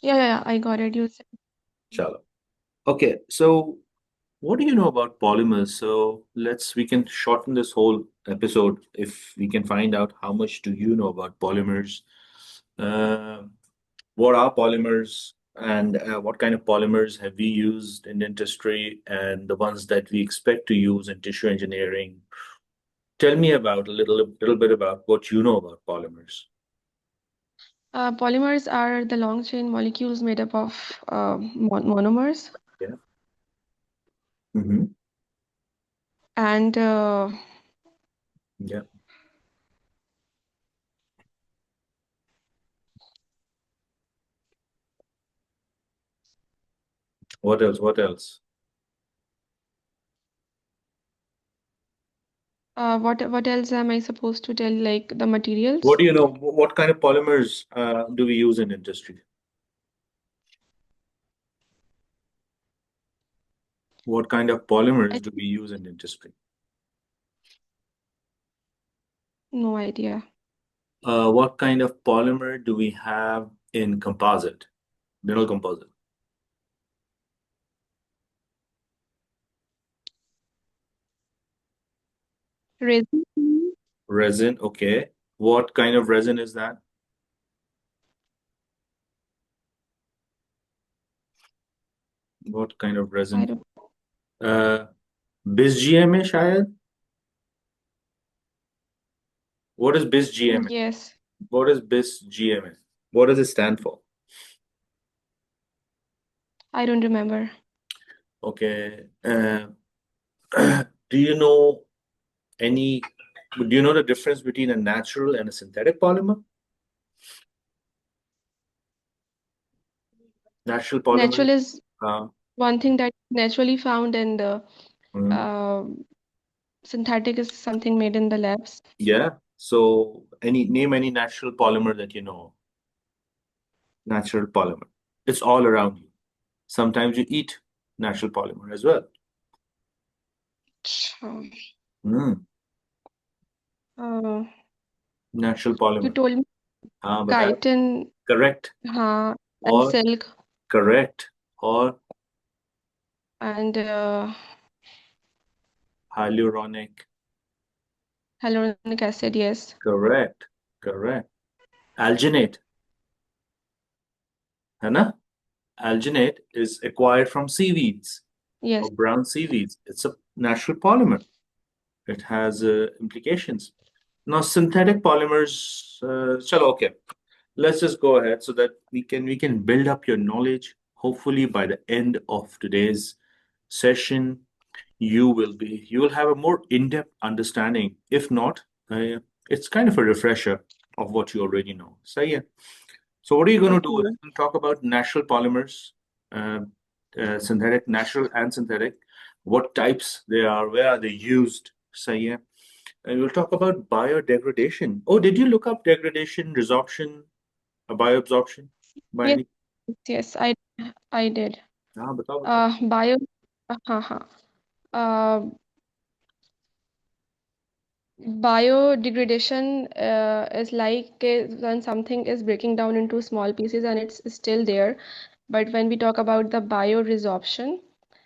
Yeah, I got it. You said. Chalo. Okay, so what do you know about polymers? So we can shorten this whole episode if we can find out how much do you know about polymers. Uh, what are polymers and what kind of polymers have we used in industry and the ones that we expect to use in tissue engineering? Tell me about a little bit about what you know about polymers. Polymers are the long chain molecules made up of monomers, Yeah. Mm-hmm. and Yeah. What else? What else? what else am I supposed to tell? Like the What materials. do you know? What kind of polymers do we use in industry? What kind of I polymers do think we use in industry? no idea. What kind of polymer do we have in composite, mineral composite? Resin. Resin, okay. What kind of resin is that? What kind of I resin? don't. Uh, BIS-GMA शायद? What is BIS-GMA? Yes, What is BIS-GMA? What does it stand for? I don't remember. Okay. Do you know any, do you know the difference between a natural and a synthetic polymer? Natural polymer, Natural is uh, one thing that naturally found, and mm, uh, synthetic is something made in the labs. yeah. So name any natural polymer that you know. Natural polymer. It's all around you. Sometimes you eat natural polymer as well. Sure. Mm, Uh, natural you polymer. told me हाँ बताओ. chitin, Correct. and Or silk, correct. Or and hyaluronic. hyaluronic acid. Yes, Correct. Correct. Alginate. है ना? Alginate is acquired from seaweeds yes. or brown seaweeds. It's a natural polymer. It has implications. Now, synthetic polymers, chalo, okay. Let's just go ahead so that we can build up your knowledge. Hopefully, by the end of today's session, you will have a more in-depth understanding. If not, it's kind of a refresher of what you already know. So yeah. So what are you going to do? Okay. Let's talk about natural polymers, uh, synthetic, natural and synthetic. What types they are, where are they used? So yeah. And we'll talk about biodegradation. Oh, did you look up degradation, resorption, bioabsorption by Yes, any? yes, I did. हाँ बताओ बताओ. Bio, uh, uh, biodegradation is like when something is breaking down into small pieces and it's still there. But when we talk about the bioresorption,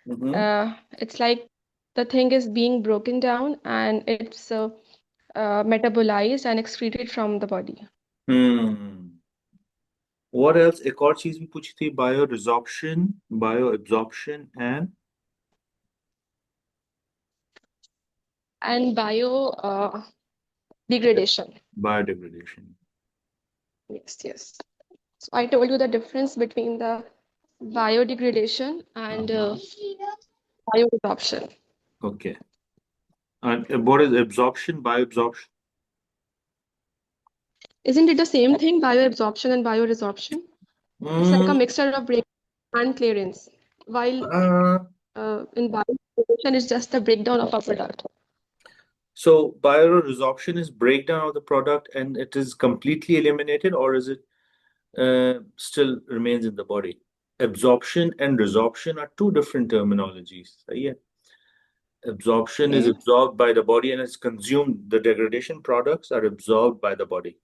Mm-hmm. it's like the thing is being broken down and it's metabolized and excreted from the body. Hmm. What else? एक और चीज भी पूछी थी. Bioresorption, bioabsorption, and And bio degradation. biodegradation. Yes. So I told you the difference between the biodegradation and Uh-huh. bioresorption. Okay. And what is absorption, bioabsorption? Isn't it the same thing, bioabsorption and bioresorption? It's like a Mm, mixture of break and clearance. While uh, in bioresorption, it's just the breakdown of a product. so bioresorption is breakdown of the product and it is completely eliminated, or is it still remains in the body? Absorption and resorption are two different terminologies. Yeah. Absorption is Okay. absorbed by the body and it's consumed. The degradation products are absorbed by the body.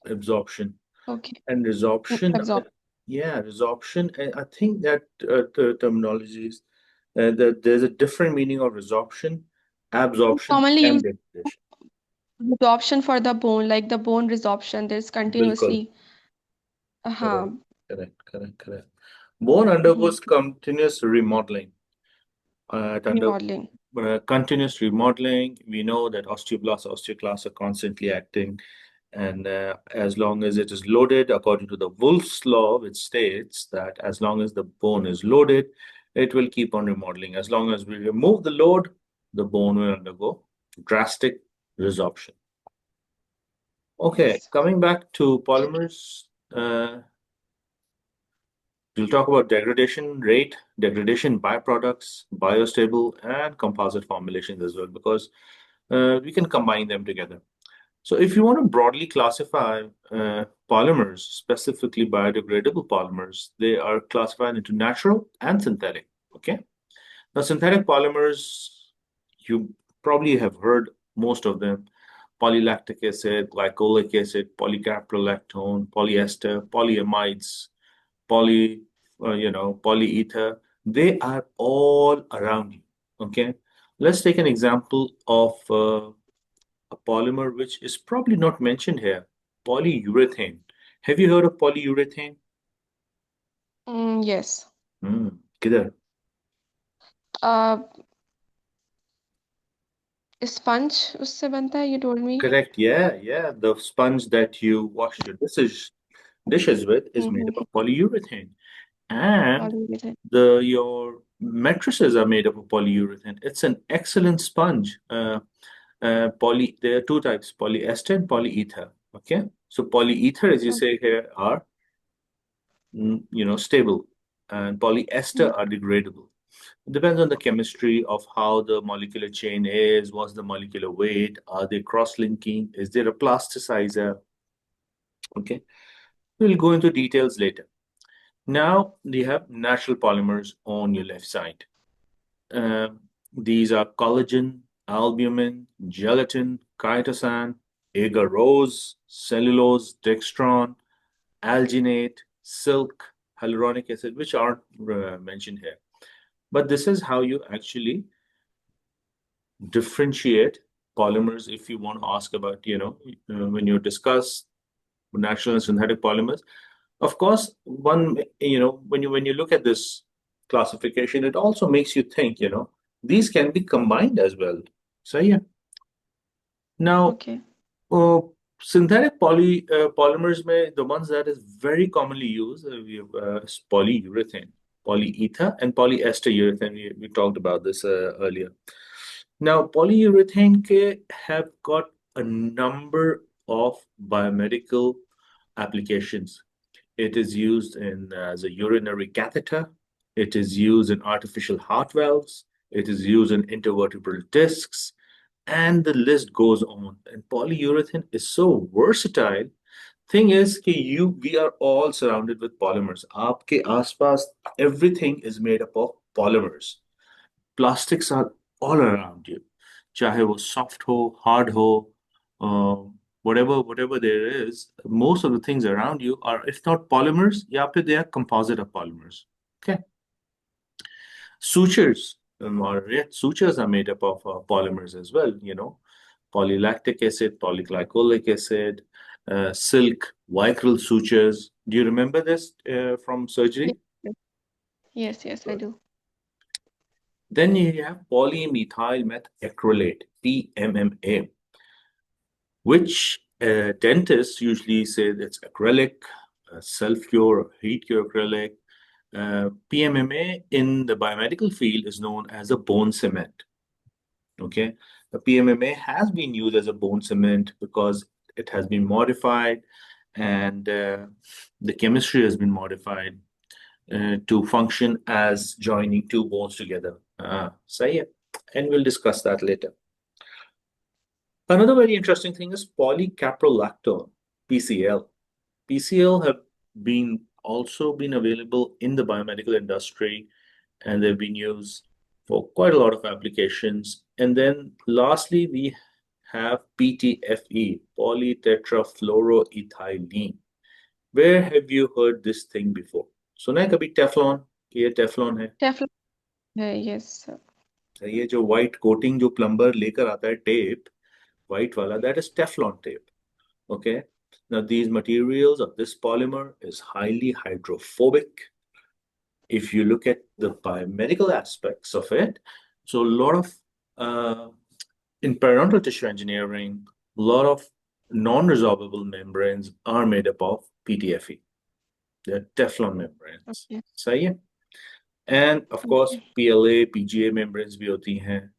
Absorption Okay. and resorption. Absorb. Yeah, resorption. I think that the terminologies that there's a different meaning of resorption, absorption, Commonly and used degradation. resorption for the bone, like the bone resorption. There's Bilkul. continuously, Correct, uh, correct. Bone mhm, undergoes continuous remodeling. It under remodeling. continuous remodeling. We know that osteoblasts, osteoclasts are constantly acting, and as long as it is loaded, according to the Wolff's law, which states that as long as the bone is loaded, it will keep on remodeling. As long as we remove the load, the bone will undergo drastic resorption. Okay, Yes. coming back to polymers, we'll talk about degradation rate, degradation byproducts, biostable, and composite formulations as well, because we can combine them together. So, if you want to broadly classify polymers, specifically biodegradable polymers, they are classified into natural and synthetic. Okay. Now, synthetic polymers, you probably have heard most of them: polylactic acid, glycolic acid, polycaprolactone, polyester, polyamides, poly, polyether. They are all around you. Okay. Let's take an example of a polymer which is probably not mentioned here, polyurethane. Have you heard of polyurethane? Yes. Hmm. किधर? Uh, sponge उससे बनता है, you told me. Correct. Yeah. The sponge that you wash your dishes with is made up Mm-hmm. of polyurethane, and Polyurethane. your mattresses are made up of polyurethane. It's an excellent sponge. There are two types: polyester and polyether. Okay, so polyether, as you say here, are stable, and polyester Okay. are degradable. It depends on the chemistry of how the molecular chain is, what's the molecular weight, are they cross-linking, is there a plasticizer? Okay, we'll go into details later. Now you have natural polymers on your left side. Um, these are collagen, albumin, gelatin, chitosan, agarose, cellulose, dextran, alginate, silk, hyaluronic acid, which aren't mentioned here. But this is how you actually differentiate polymers if you want to ask about, when you discuss natural and synthetic polymers. Of course, when you look at this classification, it also makes you think, these can be combined as well. So yeah. Now, Okay. uh, synthetic polymers, the ones that is very commonly used, we have polyurethane, polyether, and polyester urethane. We talked about this earlier. Now, polyurethane have got a number of biomedical applications. It is used as a urinary catheter. It is used in artificial heart valves. It is used in intervertebral discs, and the list goes on. And polyurethane is so versatile. Thing is कि we are all surrounded with polymers. आपके आसपास everything is made up of polymers. Plastics are all around you. चाहे वो soft हो, hard हो, whatever there is, most of the things around you are, if not polymers, या फिर they are composite of polymers. Okay. Sutures, sutures are made up of polymers as well, polylactic acid, polyglycolic acid, silk, vicryl sutures. Do you remember this from Yes, surgery? yes, yes, yes, I Good. do. Then you have polymethyl methacrylate, PMMA, which dentists usually say it's acrylic, self-cure, or heat-cure acrylic. PMMA in the biomedical field is known as a bone cement. Okay, the PMMA has been used as a bone cement because it has been modified, and the chemistry has been modified to function as joining two bones together. So yeah, and we'll discuss that later. Another very interesting thing is polycaprolactone, PCL. PCL have been also been available in the biomedical industry, and they've been used for quite a lot of applications. And then lastly, we have PTFE, polytetrafluoroethylene. Where have you heard this thing before? सुना है कभी Teflon कि ये Teflon है? Teflon है, yes. ये जो white coating जो प्लम्बर लेकर आता है टेप, व्हाइट वाला, that is Teflon tape. Okay. Now these materials of this polymer is highly hydrophobic. If you look at the biomedical aspects of it, so a lot of in periodontal tissue engineering, a lot of non-resorbable membranes are made up of PTFE. They're Teflon membranes. Okay. सही है? And of course, Okay. PLA, PGA membranes भी होती हैं.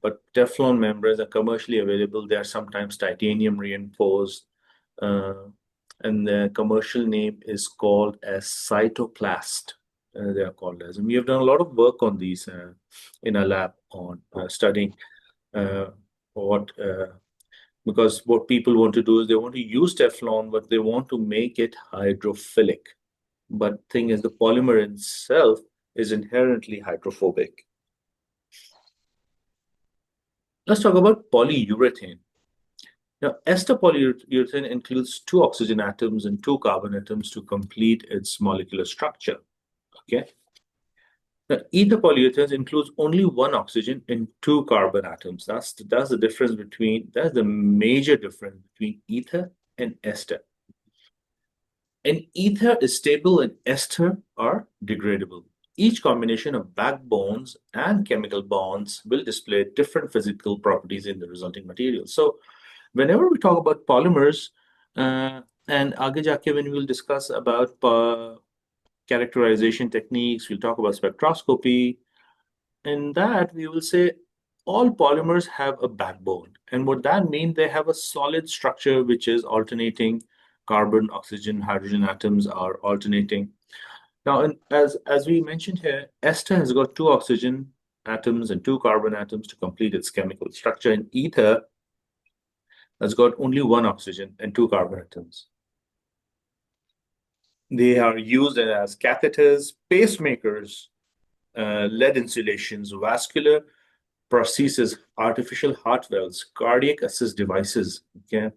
But Teflon membranes are commercially available. They are sometimes titanium reinforced. Uh, and the commercial name is called as cytoplast. They are called as. And we have done a lot of work on these in our lab on studying uh, what because what people want to do is they want to use Teflon, but they want to make it hydrophilic. But thing is, the polymer itself is inherently hydrophobic. Let's talk about polyurethane. Now, ester polyurethane includes two oxygen atoms and two carbon atoms to complete its molecular structure. Okay. Now, ether polyurethane includes only one oxygen and two carbon atoms. That's the difference between that's the major difference between ether and ester. And ether is stable and ester are degradable. Each combination of backbones and chemical bonds will display different physical properties in the resulting material. So, whenever we talk about polymers, and आगे जाके when we will discuss about characterization techniques, we'll talk about spectroscopy. In that, we will say all polymers have a backbone. And what that means, they have a solid structure which is alternating carbon, oxygen, hydrogen atoms are alternating. Now, as we mentioned here, ester has got two oxygen atoms and two carbon atoms to complete its chemical structure, and ether has got only one oxygen and two carbon atoms. They are used as catheters, pacemakers, lead insulations, vascular prosthesis, artificial heart valves, cardiac assist devices. Okay,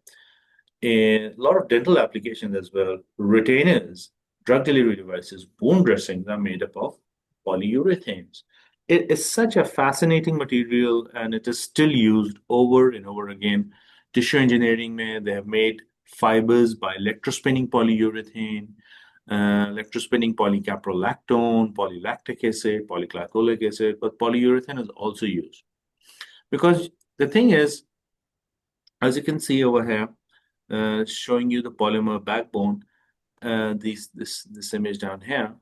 a lot of dental applications as well. Retainers, drug delivery devices, bone dressings are made up of polyurethanes. It is such a fascinating material and it is still used over and over again. Tissue engineering, they have made fibers by electrospinning polyurethane, electrospinning polycaprolactone, polylactic acid, polyglycolic acid, but polyurethane is also used. Because the thing is, as you can see over here, showing you the polymer backbone, this image down here,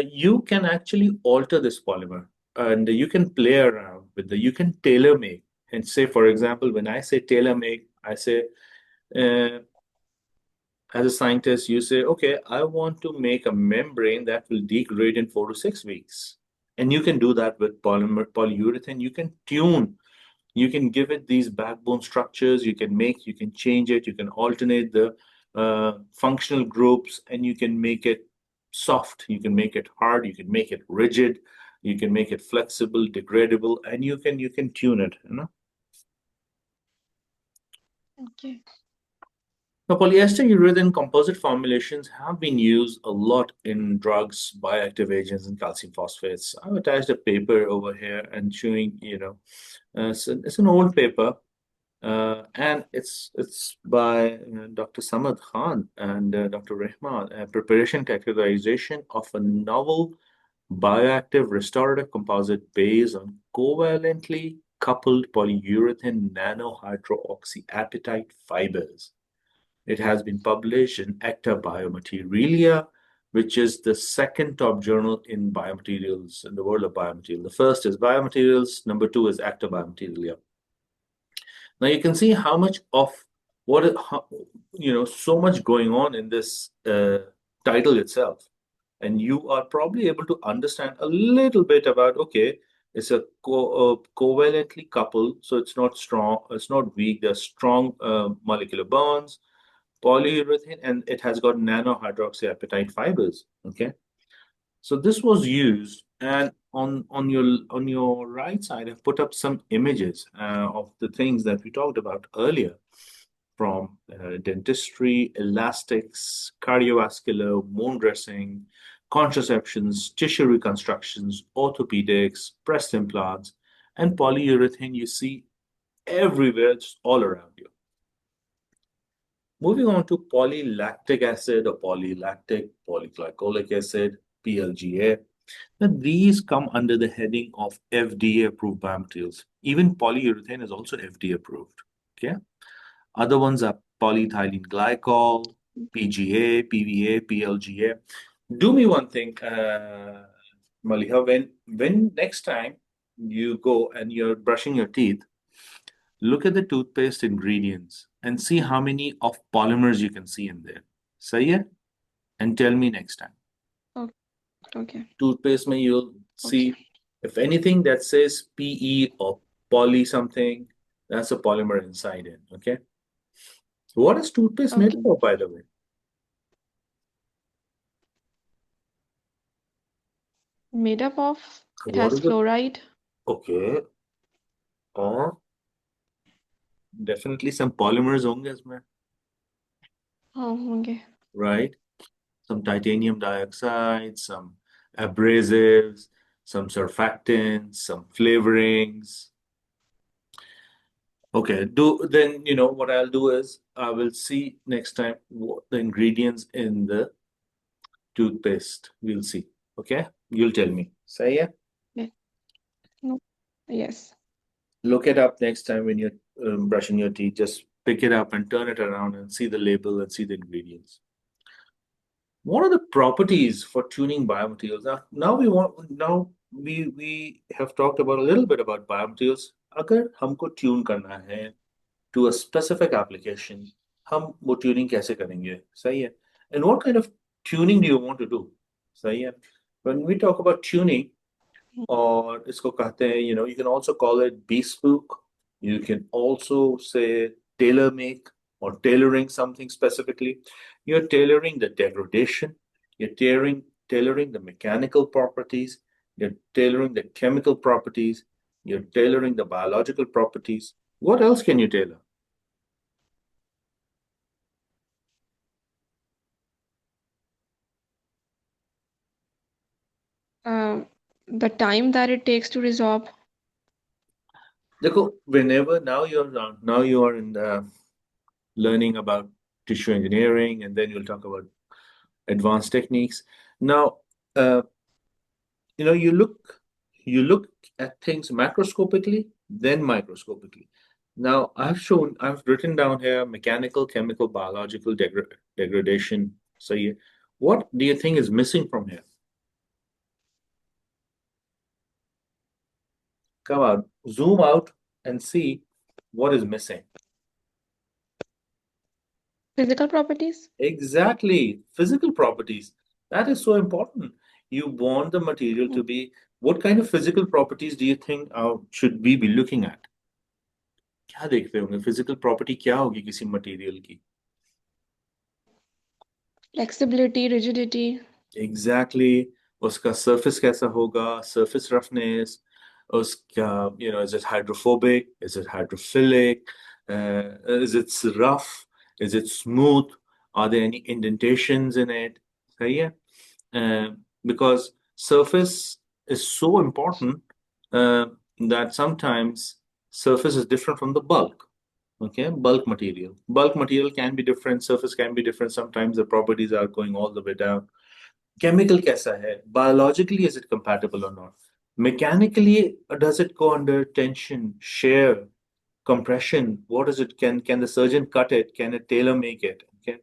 you can actually alter this polymer and you can play around with you can tailor make. And say, for example, when I say tailor make, I say, uh, as a scientist, you say, okay, I want to make a membrane that will degrade in 4 to 6 weeks. And you can do that with polyurethane. You can give it these backbone structures, you can change it, you can alternate the functional groups, and you can make it soft, you can make it hard, you can make it rigid, you can make it flexible, degradable, and you can tune it, you know. Okay. Now, polyester urethane composite formulations have been used a lot in drugs, bioactive agents, and calcium phosphates. I've attached a paper over here and showing, it's an old paper, and it's by Dr. Samad Khan and Dr. Rehman, preparation characterization of a novel bioactive restorative composite based on covalently coupled polyurethane nanohydroxyapatite fibers. It has been published in Acta Biomaterialia, which is the second top journal in biomaterials, in the world of biomaterials. The first is Biomaterials, number two is Acta Biomaterialia. Now you can see how much of so much going on in this title itself. And you are probably able to understand a little bit about, okay, it's a covalently coupled, so it's not strong, it's not weak, there's strong molecular bonds, polyurethane, and it has got nanohydroxyapatite fibers. Okay, so this was used, and on your right side, I've put up some images of the things that we talked about earlier. from dentistry, elastics, cardiovascular, wound dressing, contraceptions, tissue reconstructions, orthopedics, breast implants, and polyurethane you see everywhere, it's all around you. Moving on to polylactic acid or polylactic, polyglycolic acid, PLGA. Now, these come under the heading of FDA approved biomaterials. Even polyurethane is also FDA approved. Okay. Other ones are polyethylene glycol, PGA, PVA, PLGA. Do me one thing, Maliha, when next time you go and you're brushing your teeth, look at the toothpaste ingredients and see how many of polymers you can see in there. Say it and tell me next time. Okay. Okay. Toothpaste mein you'll Okay. see if anything that says PE or poly something, that's a polymer inside it. Okay. So what is toothpaste made Okay. of, by the way? Made up of, it What has is it? fluoride. Okay. और definitely some polymers होंगे इसमें, Oh, okay. right? Some titanium dioxide, some abrasives, some surfactants, some flavorings. Okay, do then you know what I'll do is I will see next time what the ingredients in the toothpaste. We'll see. Okay, you'll tell me. Say yeah. Yeah. No. Yes. Look it up next time when you're brushing your teeth. Just pick it up and turn it around and see the label and see the ingredients. What are the properties for tuning biomaterials? Now we have talked about a little bit about biomaterials. अगर हमको tune करना है to a specific application, हम वो tuning कैसे करेंगे? सही है. And what kind of tuning do you want to do? सही है. When we talk about tuning, और इसको कहते हैं, you can also call it bespoke. You can also say tailor make or tailoring something specifically. You're tailoring the degradation. You're tailoring the mechanical properties. You're tailoring the chemical properties. You're tailoring the biological properties. What else can you tailor? Um, the time that it takes to resolve. देखो, whenever now you are in the learning about tissue engineering, and then you'll talk about advanced techniques. Now, uh, you look at things macroscopically, then microscopically. Now, I've written down here mechanical, chemical, biological degradation. So, what do you think is missing from here? Come out, zoom out, and see what is missing. Physical properties. Exactly, physical properties. That is so important. You want the material to be, what kind of physical properties do you think should we be looking at? क्या देखते होंगे physical property क्या होगी किसी material की? Flexibility, rigidity. Exactly. उसका surface कैसा होगा? Surface roughness. उसका, is it hydrophobic? Is it hydrophilic? Is it rough? Is it smooth? Are there any indentations in it? सही है? Because surface is so important uh, that sometimes surface is different from the bulk. Okay, bulk material can be different, surface can be different, sometimes the properties are going all the way down. Chemical कैसा है? Biologically, is it compatible or not? Mechanically, does it go under tension, shear, compression? What is it? Can the surgeon cut it? Can it tailor make it? Okay,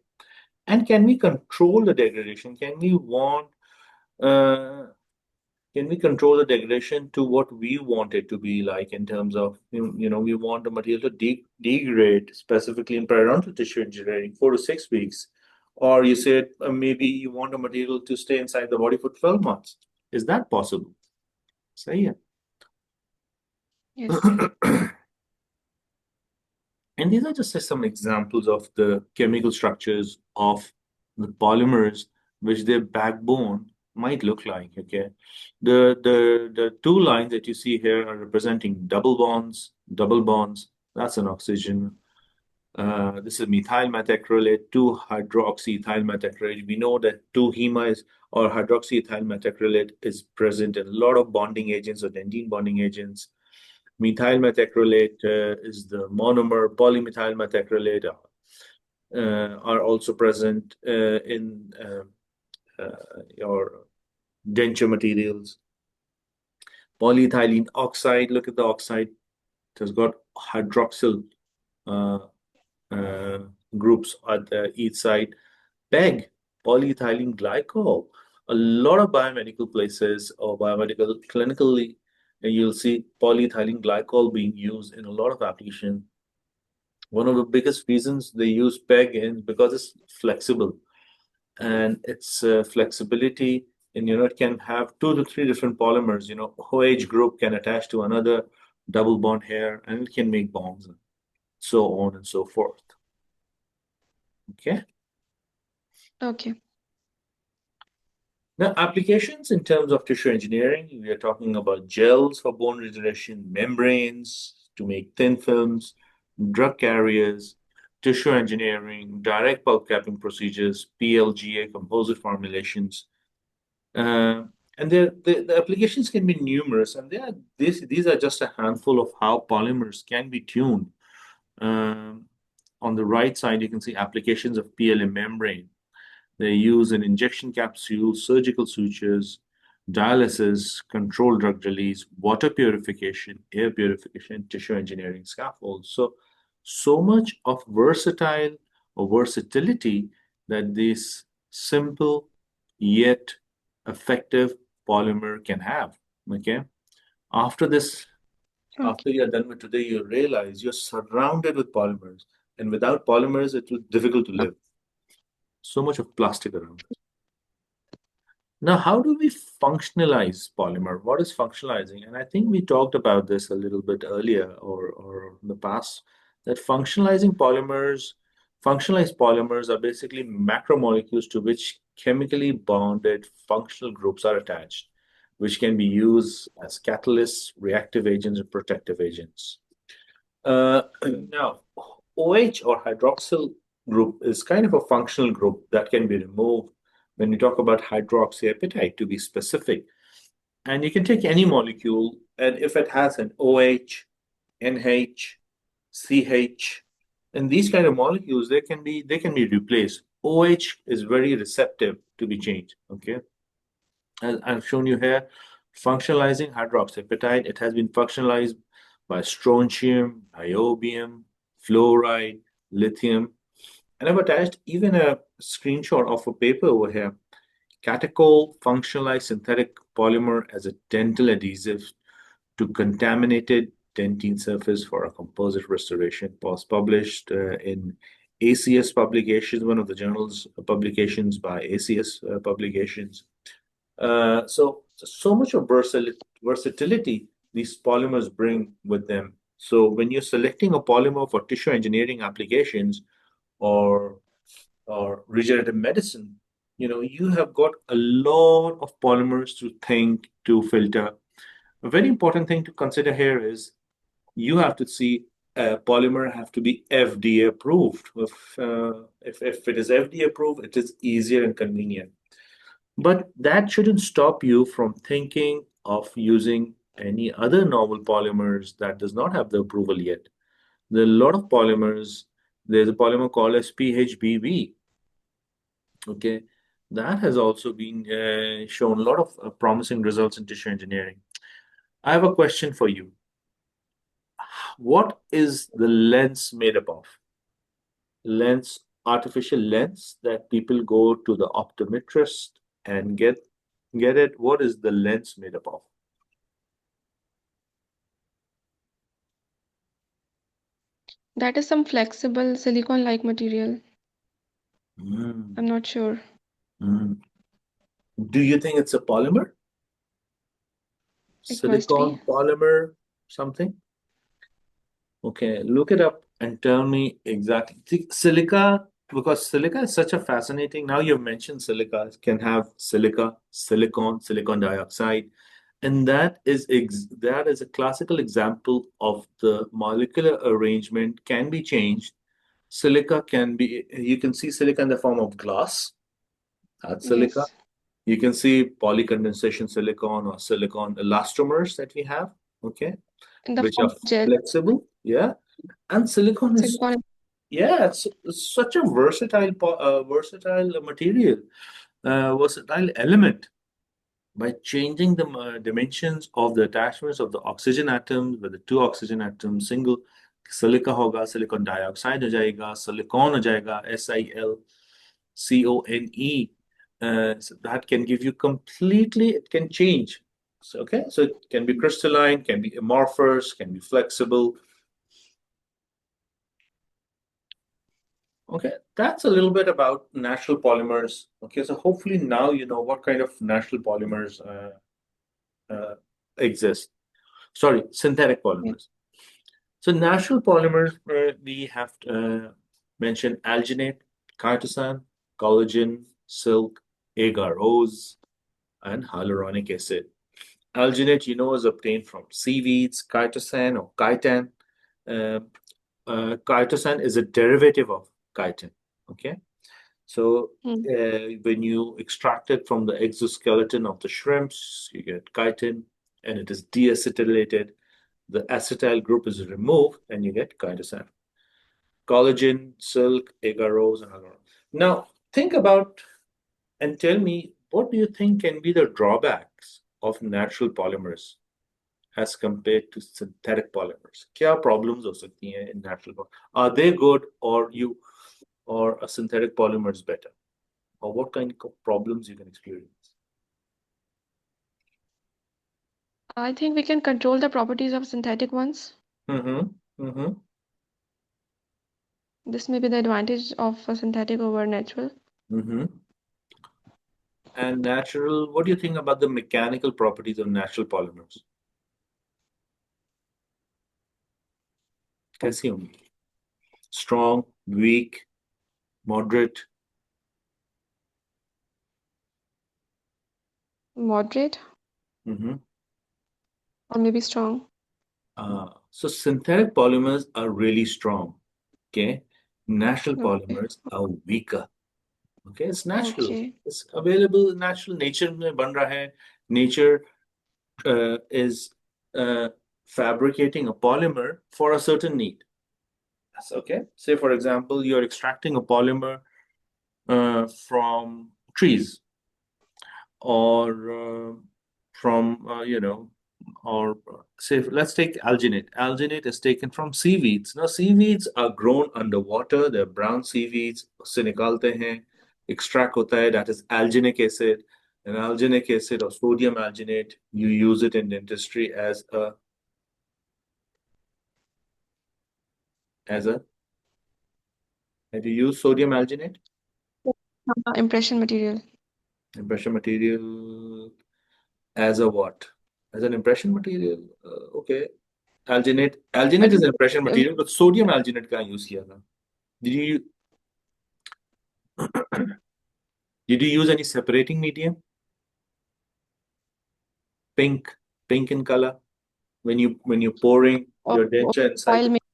and can we control the degradation? Uh, can we control the degradation to what we want it to be like, in terms of, we want the material to degrade specifically in periodontal tissue engineering 4 to 6 weeks, or you said maybe you want a material to stay inside the body for 12 months. Is that possible? सही Yes. है. And these are just some examples of the chemical structures of the polymers, which their backbone might look like. Okay, the two lines that you see here are representing double bonds. Double bonds. That's an oxygen. This is methyl methacrylate, 2-hydroxyethyl methacrylate. We know that 2-hema is, or hydroxyethyl methacrylate is present in a lot of bonding agents or dentine bonding agents. Methyl methacrylate is the monomer. Polymethyl methacrylate are also present in your denture materials. Polyethylene oxide, look at the oxide. It has got hydroxyl uh, uh, groups at each side. PEG, polyethylene glycol. A lot of biomedical places or biomedical clinically, you'll see polyethylene glycol being used in a lot of applications. One of the biggest reasons they use PEG is because it's flexible, and its flexibility, and it can have 2 to 3 different polymers. OH group can attach to another double bond here, and it can make bonds, and so on and so forth. Okay. Okay. Now, applications in terms of tissue engineering, we are talking about gels for bone regeneration, membranes to make thin films, drug carriers, tissue engineering, direct pulp capping procedures, PLGA composite formulations. Uh, and the applications can be numerous, and these are just a handful of how polymers can be tuned. Um, on the right side, you can see applications of PLA membrane. They use in injection capsules, surgical sutures, dialysis, controlled drug release, water purification, air purification, tissue engineering scaffolds. So much of versatile or versatility that this simple yet effective polymer can have. Okay. After this, Okay. after you're done with today, you realize you're surrounded with polymers. And without polymers, it was difficult to live. So much of plastic around us. Now, how do we functionalize polymer? What is functionalizing? And I think we talked about this a little bit earlier or in the past, that functionalized polymers are basically macromolecules to which chemically bonded functional groups are attached, which can be used as catalysts, reactive agents, and protective agents. Now, OH or hydroxyl group is kind of a functional group that can be removed when we talk about hydroxyapatite to be specific. And you can take any molecule, and if it has an OH, NH, CH, and these kind of molecules, they can be replaced. OH is very receptive to be changed. Okay, as I've shown you here, functionalizing hydroxyapatite. It has been functionalized by strontium, niobium, fluoride, lithium. And I've attached even a screenshot of a paper over here. Catechol functionalized synthetic polymer as a dental adhesive to contaminated dentine surface for a composite restoration. Was published in ACS publications, one of the journals publications by ACS publications. So much of versatility these polymers bring with them. So when you're selecting a polymer for tissue engineering applications or regenerative medicine, you have got a lot of polymers to think to filter. A very important thing to consider here is you have to see a polymer have to be FDA approved. If it is FDA approved, it is easier and convenient. But that shouldn't stop you from thinking of using any other novel polymers that does not have the approval yet. There are a lot of polymers. There's a polymer called as PHBV. Okay, that has also been shown a lot of promising results in tissue engineering. I have a question for you. What is the lens made up of? Lens, artificial lens that people go to the optometrist and get it. What is the lens made up of? That is some flexible silicone-like material. Mm, I'm not sure. mm. Do you think it's a polymer? It must Silicon be. polymer, something? Okay, look it up and tell me exactly. See, silica, because silica is such a fascinating. Now you've mentioned silica, it can have silica, silicon dioxide, and that is a classical example of the molecular arrangement can be changed Silica can be, you can see silica in the form of glass, that's silica. Yes. You can see polycondensation silicon or silicon elastomers that we have, okay, In the which form are of gel. flexible, yeah. And silicon is, Silicon. yeah, it's such a versatile material, versatile element. By changing the dimensions of the attachments of the oxygen atoms, with the two oxygen atoms, single silica होगा, silicon dioxide हो जाएगा, silicon हो जाएगा, SiLCONE. So that can give you completely, it can change. So, okay, so it can be crystalline, can be amorphous, can be flexible. Okay, that's a little bit about natural polymers. Okay, so hopefully now you know what kind of natural polymers exist. Sorry, synthetic Yes. polymers. So natural polymers, we have to mention alginate, chitosan, collagen, silk, agarose, and hyaluronic acid. Alginate, you know, is obtained from seaweeds, chitosan or chitin. Uh, Chitosan is a derivative of chitin. Okay, so Hmm. when you extract it from the exoskeleton of the shrimps, you get chitin, and it is deacetylated. The acetyl group is removed, and you get chitosan. Collagen, silk, agarose, and agarose. Now, think about and tell me what do you think can be the drawbacks of natural polymers as compared to synthetic polymers? क्या problems हो सकती हैं in natural polymers? Are they good or a synthetic polymer is better? Or what kind of problems you can experience? I think we can control the properties of synthetic ones. Mm-hmm. Mm-hmm. This may be the advantage of a synthetic over natural. Mm-hmm. And natural, what do you think about the mechanical properties of natural polymers? कैसी होंगी? Strong, weak, moderate? Moderate Mm-hmm. or maybe strong. So synthetic polymers are really strong. Okay. Natural Okay. polymers are weaker. Okay. It's natural. Okay. It's available natural. Nature में बन रहा है. Nature is fabricating a polymer for a certain need. That's okay. Say, for example, you're extracting a polymer from trees or from, or say, let's take alginate. Alginate is taken from seaweeds. Now, seaweeds are grown underwater. They're brown seaweeds. उससे निकालते हैं, extract होता है, that is alginic acid. And alginic acid or sodium alginate, you use it in industry as a, have you used sodium alginate? Impression material. Impression material as a what? As an impression material? Okay. I Alginate is think an impression material, but sodium alginate का use किया था. Did you did you use any separating medium? Pink, pink in color when you're pouring of your denture inside oil the, makers.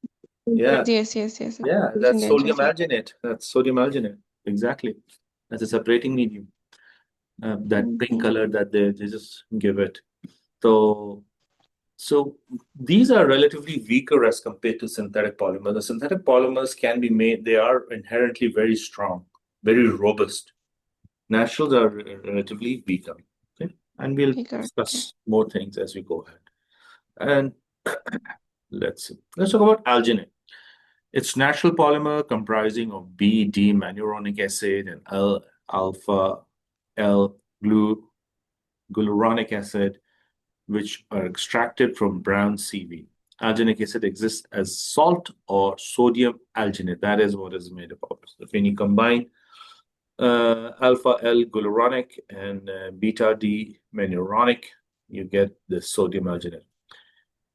yeah, Yes, yes, yes. yeah, Using that's sodium dentures, yeah. alginate. That's sodium alginate. Exactly. That's a separating medium. That pink Mhm. color that they just give it. So So these are relatively weaker as compared to synthetic polymers. The synthetic polymers can be made, they are inherently very strong, very robust. Naturals are relatively weaker. Okay? And we'll Bigger. Okay. discuss more things as we go ahead. And let's see. Let's talk about alginate. It's natural polymer comprising of B, D, manuronic acid, and L, alpha, L, glucuronic acid, which are extracted from brown seaweed. Alginic acid exists as salt or sodium alginate. That is what is made up of. So when you combine alpha L glucuronic and beta D manuronic, you get the sodium alginate.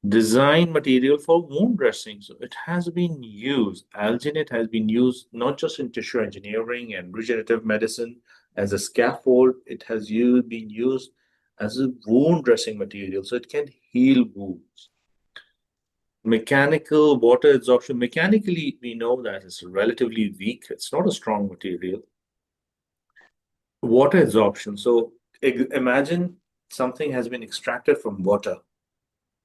Design material for wound dressing. So it has been used, alginate has been used not just in tissue engineering and regenerative medicine as a scaffold, it has been used as a wound dressing material. So it can heal wounds. Mechanical water adsorption, mechanically, we know that it's relatively weak. It's not a strong material. Water adsorption. So imagine something has been extracted from water.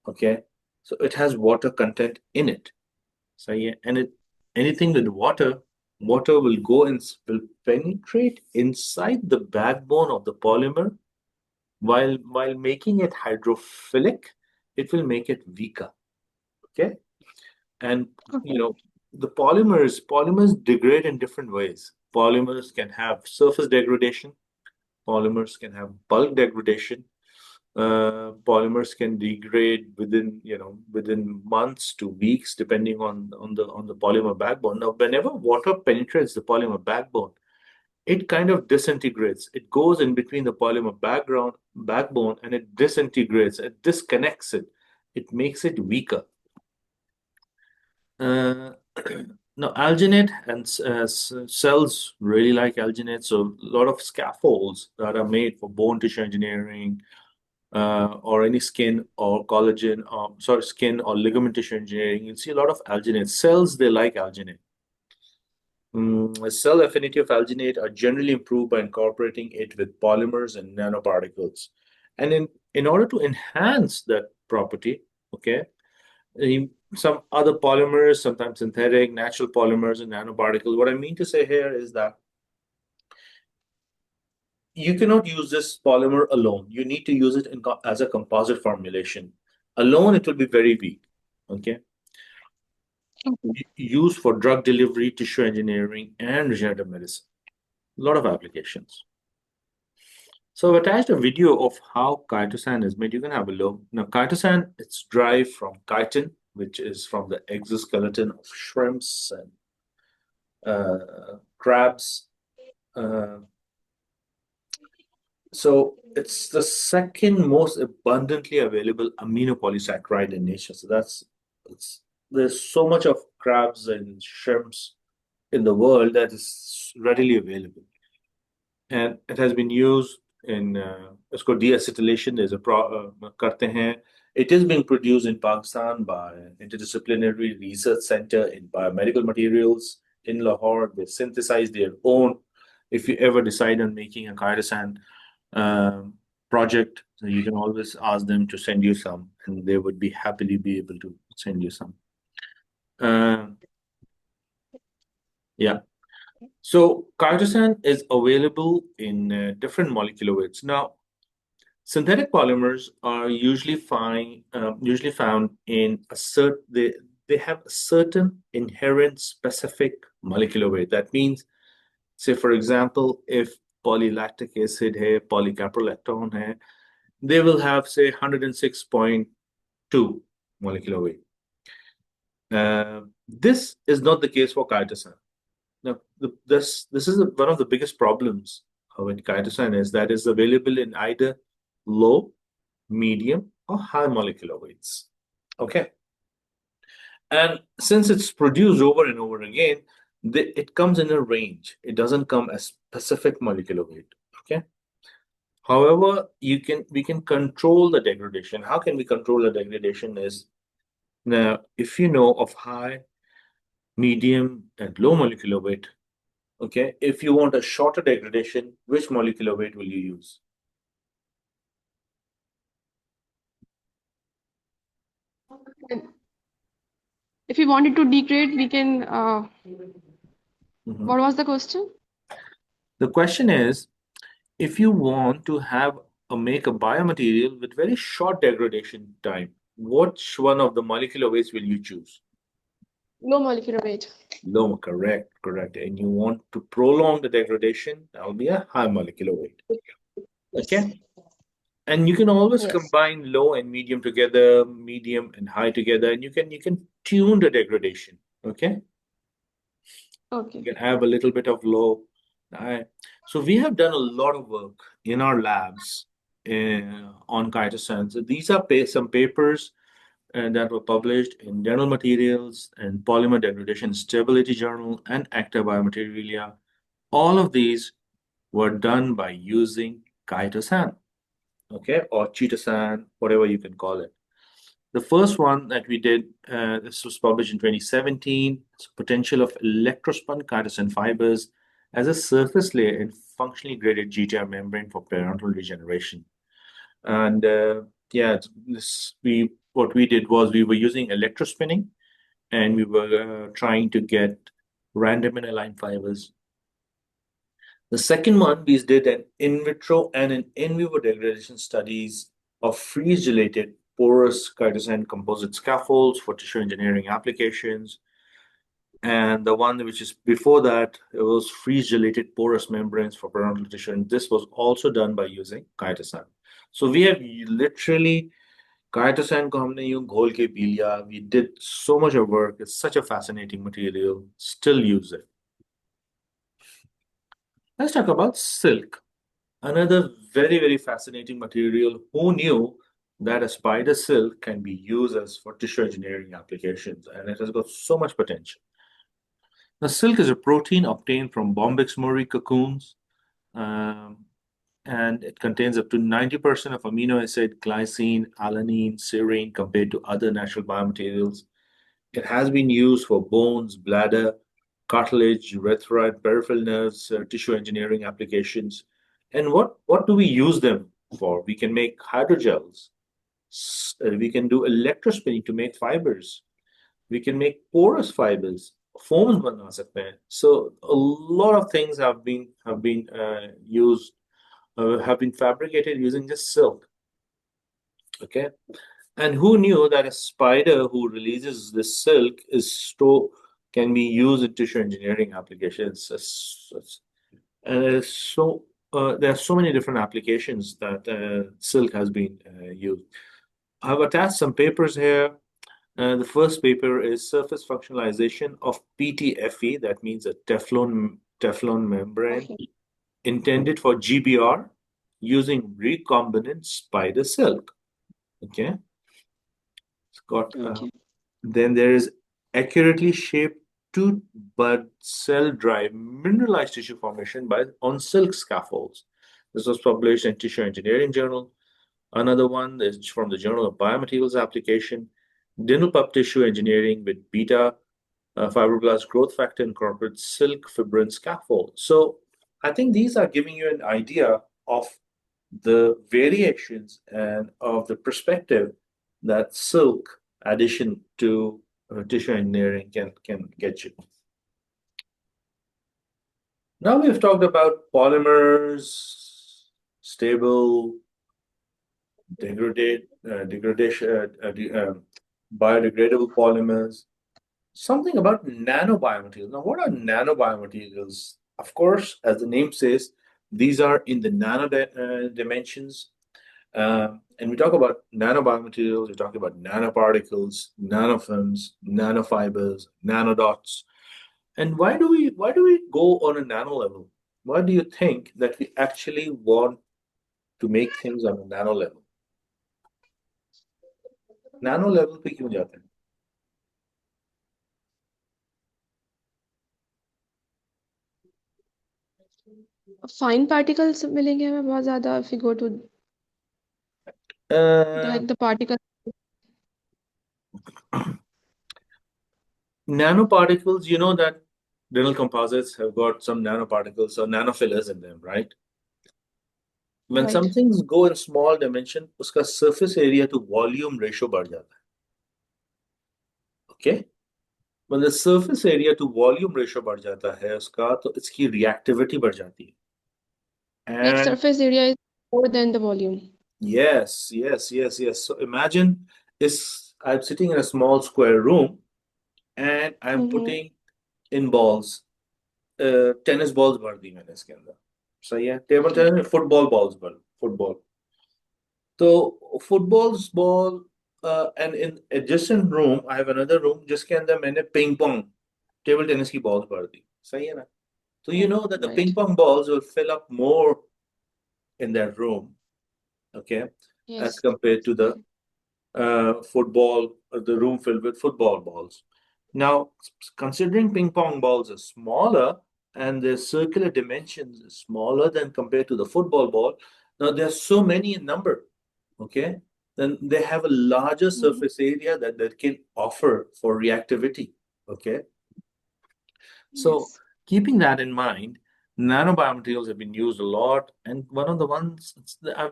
Okay. So it has water content in it. So yeah, and anything with water, water will go and will penetrate inside the backbone of the polymer while making it hydrophilic, it will make it weaker. Okay. And you Okay. know, the polymers degrade in different ways. Polymers can have surface degradation, polymers can have bulk degradation. Polymers can degrade within months to weeks, depending on the polymer backbone. Now, whenever water penetrates the polymer backbone, it kind of disintegrates. It goes in between the polymer backbone, and it disintegrates. It disconnects it. It makes it weaker. Uh, Now, alginate and cells really like alginate. So a lot of scaffolds that are made for bone tissue engineering, or any skin or collagen, skin or ligament tissue engineering, you'll see a lot of alginate. Cells, they like alginate. Cell affinity of alginate are generally improved by incorporating it with polymers and nanoparticles. And in order to enhance that property, okay, some other polymers, sometimes synthetic, natural polymers, and nanoparticles. What I mean to say here is that you cannot use this polymer alone. You need to use it as a composite formulation. Alone, it will be very weak. Okay. Okay. Used for drug delivery, tissue engineering, and regenerative medicine. A lot of applications. So I've attached a video of how chitosan is made. You can have a look. Now, chitosan, it's derived from chitin, which is from the exoskeleton of shrimps and crabs. Uh, so it's the second most abundantly available aminopolysaccharide in nature. So there's so much of crabs and shrimps in the world that is readily available, and it has been used in इसको deacetylation there's a करते हैं. It is being produced in Pakistan by Interdisciplinary Research Center in Biomedical Materials in Lahore. They synthesize their own. If you ever decide on making a chitosan um, project, so you can always ask them to send you some, and they would be happily be able to send you some. Uh, yeah. So chitosan is available in different molecular weights. Now, synthetic polymers are usually found in they have a certain inherent specific molecular weight. That means, say for example, if polylactic acid है, polycaprolactone है, they will have say 106.2 molecular weight. This is not the case for chitosan. Now, this is one of the biggest problems with chitosan is that it's available in either low, medium, or high molecular weights. Okay. And since it's produced over and over again, it comes in a range. It doesn't come as specific molecular weight. Okay. However, we can control the degradation. How can we control the degradation is now if you know of high, medium, and low molecular weight. Okay, if you want a shorter degradation, which molecular weight will you use? And if we wanted to degrade, we can. Mhm. What was the question? The question is, if you want to have make a biomaterial with very short degradation time, which one of the molecular weights will you choose? Low molecular weight. Low, correct, correct. And you want to prolong the degradation, that will be a high molecular weight. Yes. Okay. And you can always Yes. combine low and medium together, medium and high together, and you can tune the degradation. Okay. You Okay. can have a little bit of low. High. So we have done a lot of work in our labs on chitosan. So these are some papers that were published in General Materials and Polymer Degradation Stability Journal and Acta Biomaterialia. All of these were done by using chitosan, okay, or chitosan, whatever you can call it. The first one that we did, this was published in 2017, it's potential of electrospun chitosan fibers as a surface layer in functionally graded GTR membrane for periodontal regeneration. And yeah, what we did was we were using electrospinning, and we were trying to get random and aligned fibers. The second one, we did an in vitro and an in vivo degradation studies of freeze-gelated porous chitosan composite scaffolds for tissue engineering applications. And the one which is before that, it was freeze-gelated porous membranes for periodontal tissue. And this was also done by using chitosan. So we have literally chitosan को हमने यूं घोल के P लिया. We did so much of work. It's such a fascinating material. Still use it. Let's talk about silk. Another very, very fascinating material. Who knew that a spider silk can be used as for tissue engineering applications? And it has got so much potential. Now, silk is a protein obtained from Bombyx murray cocoons, um, and it contains up to 90% of amino acid, glycine, alanine, serine compared to other natural biomaterials. It has been used for bones, bladder, cartilage, urethra, and peripheral nerves, tissue engineering applications. And what do we use them for? We can make hydrogels. We can do electrospinning to make fibers. We can make porous fibers. Foams बना सकते हैं. So a lot of things have been used, have been fabricated using just silk. Okay. And who knew that a spider who releases this silk can be used in tissue engineering applications? And there are so many different applications that silk has been used. I've attached some papers here. The first paper is surface functionalization of PTFE, that means a Teflon membrane Okay. intended for GBR using recombinant spider silk. Okay. It's got Okay. then there is accurately shaped tooth bud cell drive mineralized tissue formation by on silk scaffolds. This was published in Tissue Engineering Journal. Another one is from the Journal of Biomaterials Application, dental pulp tissue engineering with beta fibroblast growth factor incorporates silk fibrin scaffold. So I think these are giving you an idea of the variations and of the perspective that silk addition to tissue engineering can get you. Now we've talked about polymers, stable, biodegradable polymers. Something about nanobiomaterials. Now, what are nanobiomaterials? Of course, as the name says, these are in the nano dimensions. And we talk about nanobiomaterials, we talk about nanoparticles, nanofilms, nanofibers, nanodots. And why do we go on a nano level? Why do you think that we actually want to make things on a nano level? Nano level पे क्यों जाते हैं? Fine particles मिलेंगे हमें बहुत ज़्यादा if we go to Uh, like the particle. Nanoparticles, you know that dental composites have got some nanoparticles or nanofillers in them, right? When some Right. things go in small dimension, उसका surface area to volume ratio बढ़ जाता है. Okay? When the surface area to volume ratio बढ़ जाता है उसका, तो इसकी reactivity बढ़ जाती है. Like And surface area is more than the volume. yes, yes, yes, yes. So imagine I'm sitting in a small square room and I'm Mm-hmm. putting in balls. Tennis balls भर दी मैंने इसके अंदर. सही है. Table tennis में football balls भर football. तो footballs ball and in adjacent room I have another room जिसके अंदर मैंने पिंग पोंग टेबल टेनिस की बॉल्स भर दी. सही है ना. So you know that the ping Right. pong balls will fill up more in that room, okay, as Yes. compared to the football, the room filled with football balls. Now, considering ping pong balls are smaller and their circular dimensions are smaller than compared to the football ball, now there are so many in number, okay? then they have a larger Mhm. surface area that they can offer for reactivity. Okay. So Yes. keeping that in mind, nanobiomaterials have been used a lot, and one of the ones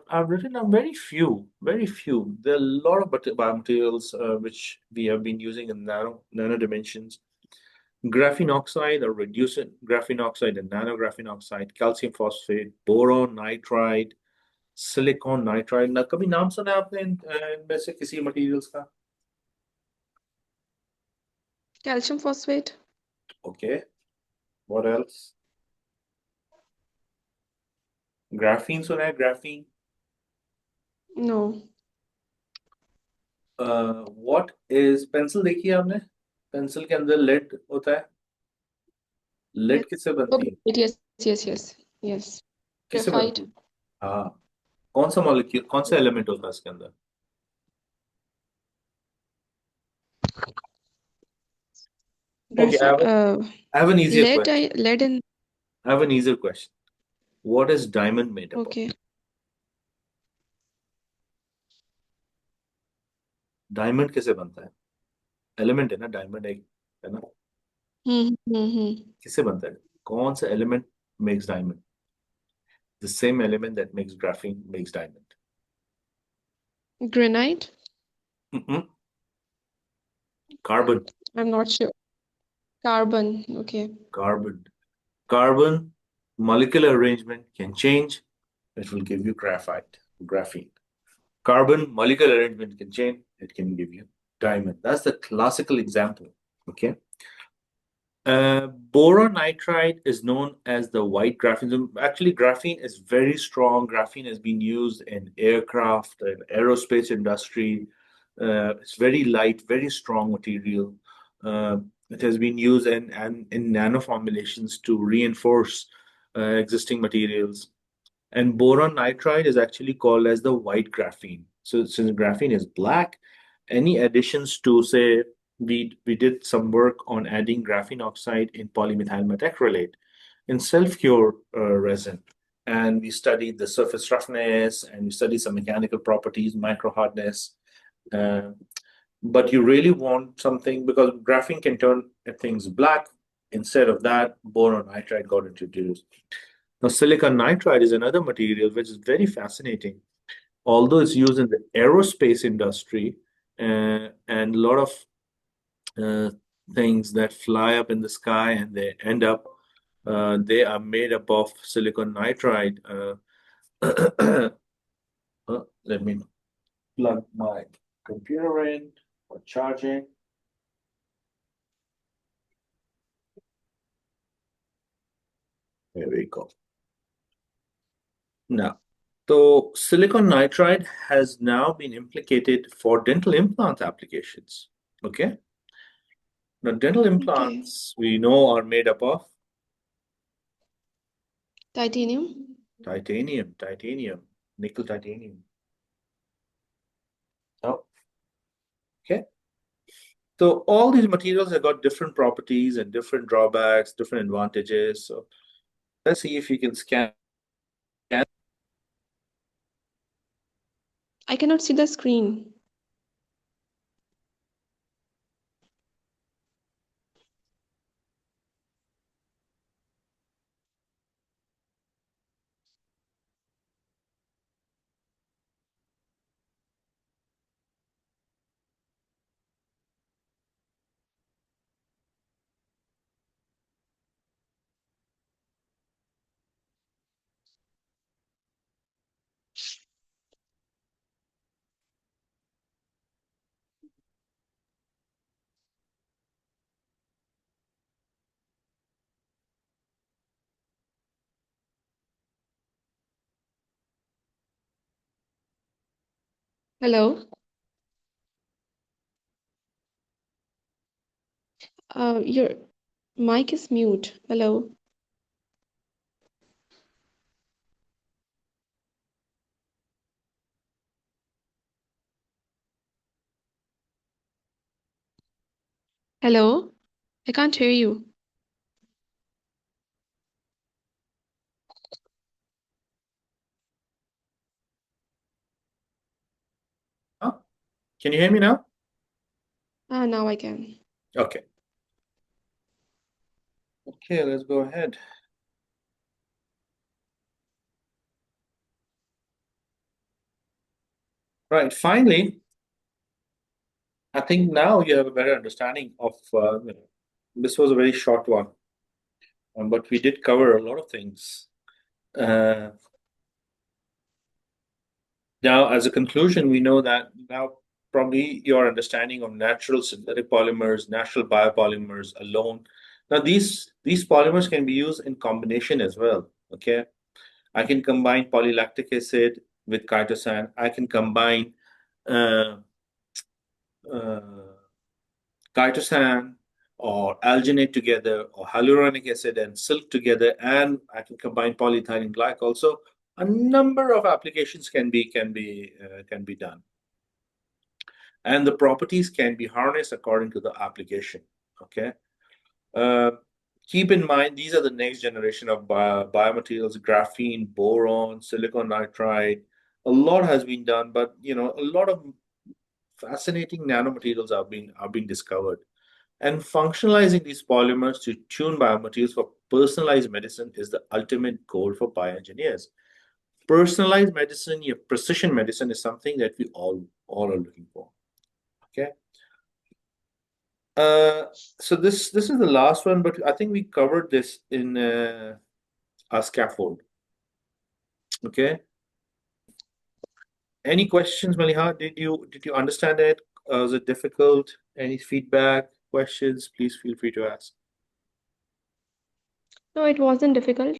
I've written down very few, very few. There are a lot of biomaterials which we have been using in nano dimensions. Graphene oxide or reduced graphene oxide and nanographene oxide, calcium phosphate, boron nitride, silicon nitride. ना कभी नाम सुना है आपने इनमें से किसी materials का? Calcium phosphate? Okay. What else? Graphene सुना है graphene? No. What is pencil देखी है आपने? पेंसिल के अंदर लेड होता है। Yes. लेड किससे Oh, बनती है? yes, yes, yes, yes. किससे बनती Graphite. है? हाँ। कौन सा मॉलिक्यूल, कौन सा एलिमेंट होता है इसके अंदर? Okay, Graphite. I have an easier Lead. question. Lead and I have an easier question. What is diamond made up of? okay. Diamond किससे बनता है? एलिमेंट है ना डायमंड, एक है ना? Mm-hmm. किससे बनता है? कौन सा element makes diamond? The same element that makes graphene makes diamond. Granite? Mm-mm. Carbon. I'm not sure. Carbon. Okay. Carbon. Carbon molecular arrangement can change. It will give you graphene. Carbon molecular arrangement can change. It can give you diamond. That's the classical example. Okay. Boron nitride is known as the white graphene. Actually, graphene is very strong. Graphene has been used in aircraft and aerospace industry. It's very light, very strong material. It has been used in nano formulations to reinforce existing materials. And boron nitride is actually called as the white graphene. So since graphene is black, any additions to say we did some work on adding graphene oxide in polymethyl methacrylate in self-cure resin. And we studied the surface roughness and we studied some mechanical properties, micro hardness. Uh, but you really want something because graphene can turn things black. Instead of that, boron nitride got introduced. Now, silicon nitride is another material which is very fascinating. Although it's used in the aerospace industry and a lot of uh, things that fly up in the sky and they end up, they are made up of silicon nitride. Let me plug my computer in for charging. There we go. Now, so silicon nitride has now been implicated for dental implant applications. Okay. Now, dental Okay. implants we know are made up of Titanium? titanium, nickel titanium. Oh, okay. So all these materials have got different properties and different drawbacks, different advantages. So let's see if you can scan. I cannot see the screen. Hello? Your mic is mute. Hello? Hello? I can't hear you. Can you hear me now? Now I can. Okay. Okay, let's go ahead. Right. Finally, I think now you have a better understanding of, this was a very short one, but we did cover a lot of things. Uh, Now, as a conclusion, we know that now probably your understanding of natural synthetic polymers, natural biopolymers alone. Now, these polymers can be used in combination as well. Okay, I can combine polylactic acid with chitosan. I can combine uh, uh, chitosan or alginate together, or hyaluronic acid and silk together, and I can combine polyethylene glycol. So a number of applications can be done, and the properties can be harnessed according to the application. Okay. Uh, Keep in mind these are the next generation of biomaterials: graphene, boron, silicon nitride. A lot has been done, but a lot of fascinating nanomaterials are being discovered. And functionalizing these polymers to tune biomaterials for personalized medicine is the ultimate goal for bioengineers. Personalized medicine, your precision medicine, is something that we all are looking for. Okay. Uh, so this is the last one, but I think we covered this in our scaffold. Okay. Any questions, Maliha? Did you understand it? Was it difficult? Any feedback, questions? Please feel free to ask. No, it wasn't difficult.